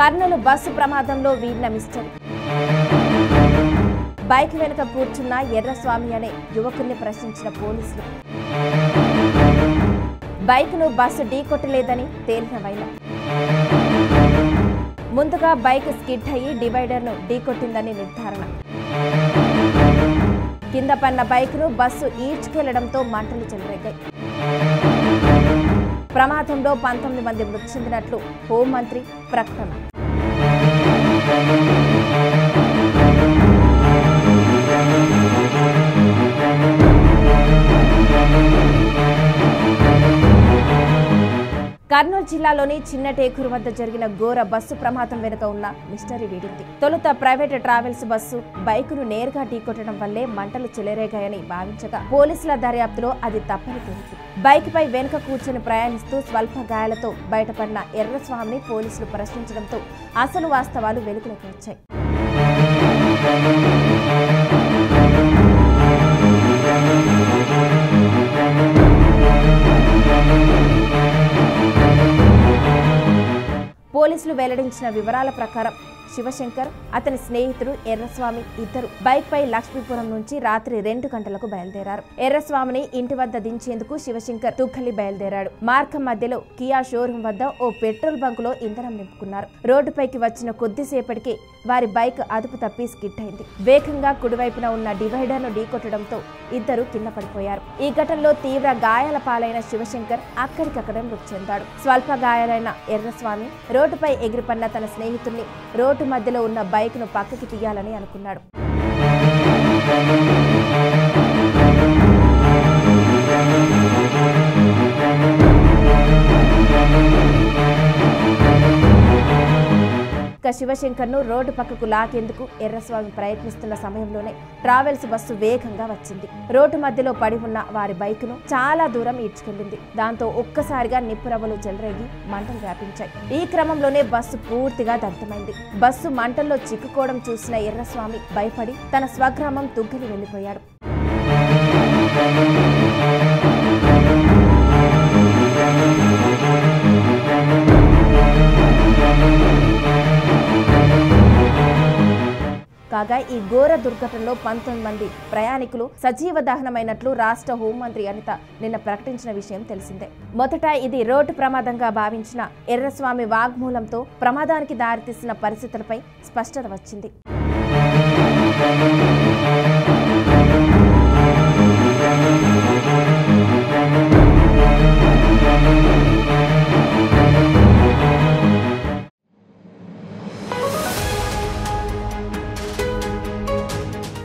Kurnool bus ప్రమాదంలో వీడిన mystery. Bike వెనుక కూర్చున్న ఎర్రస్వామి అనే యువకుడిని ప్రశ్నించిన పోలీసులు. బైక్ను బస్సు ఢీకొట్టలేదని తేలిన వైనం. ముందుగా బైక్ స్కిడ్ అయ్యి డివైడర్ను ఢీకొట్టిందని నిర్ధారణ. కింద పన్న బైక్ను బస్సు ఈడ్చుకెళ్లడంతో మంటలు చెలరేగాయి. ప్రమాదంలో 19 మంది మృతి చెందినట్లు హోంమంత్రి ప్రకటన. కర్నూలు జిల్లాలోని చిన్నటేకూరు వద్ద జరిగిన ఘోర బస్సు ప్రమాదం వెనుక ఉన్న మిస్టరీ వీడింది. తొలుత ప్రైవేట్ ట్రావెల్స్ బస్సు బైకును నేరుగా ఢీకొట్టడం వల్లే మంటలు చెలరేగాయని భావించగా పోలీసుల దర్యాప్తులో అది తప్పని తేలింది. బైక్ పై వెనుక కూర్చొని ప్రయాణిస్తూ స్వల్ప గాయాలతో బయటపడిన ఎర్రస్వామిని పోలీసులు ప్రశ్నించడంతో అసలు వాస్తవాలు వెలుగులోకి వచ్చాయి. పోలీసులు వెల్లడించిన వివరాల ప్రకారం శివశంకర్, అతని స్నేహితుడు ఎర్రస్వామి ఇద్దరు బైక్ పై లక్ష్మీపురం నుంచి రాత్రి 2 గంటలకు బయలుదేరారు. ఎర్రస్వామిని ఇంటి వద్ద దించేందుకు శివశంకర్ తుగ్గలి బయలుదేరాడు. మార్గం మధ్యలో కియా షోరూం వద్ద ఓ పెట్రోల్ బంక్ లో ఇంధనం నింపుకున్నారు. రోడ్డుపైకి వచ్చిన కొద్దిసేపటికి వారి బైక్ అదుపు తప్పి స్కిడ్ అయింది. వేగంగా కుడివైపున ఉన్న డివైడర్ ను ఢీకొట్టడంతో ఇద్దరు కింద పడిపోయారు. ఈ ఘటనలో తీవ్ర గాయాల పాలైన శివశంకర్ అక్కడికక్కడే మృతి చెందాడు. స్వల్ప గాయాలైన ఎర్రస్వామి రోడ్డుపై ఎగిరిపడిన తన స్నేహితుడిని రోడ్డు మధ్యలో ఉన్న బైక్ ను పక్కకి తీయాలని అనుకున్నాడు. శివశంకర్ ను రోడ్డు పక్కకు లాగేందుకు ఎర్రస్వామి ప్రయత్నిస్తున్న సమయంలోనే ట్రావెల్స్ బస్సు వేగంగా వచ్చింది. రోడ్డు మధ్యలో పడి ఉన్న వారి బైక్ ను చాలా దూరం ఈడ్చుకెళ్లింది. దాంతో ఒక్కసారిగా నిప్పురవ్వలు చెలరేగి మంటలు వ్యాపించాయి. ఈ క్రమంలోనే బస్సు పూర్తిగా దగ్ధమైంది. బస్సు మంటల్లో చిక్కుకోవడం చూసిన ఎర్రస్వామి భయపడి తన స్వగ్రామం తుగ్గలి వెళ్లిపోయాడు. కాగా ఈ ఘోర దుర్ఘటనలో 19 మంది ప్రయాణికులు సజీవ దహనమైనట్లు రాష్ట్ర హోంమంత్రి అనిత నిన్న ప్రకటించిన విషయం తెలిసిందే. మొదట ఇది రోడ్డు ప్రమాదంగా భావించిన ఎర్రస్వామి వాగ్మూలంతో ప్రమాదానికి దారితీసిన పరిస్థితులపై స్పష్టత వచ్చింది.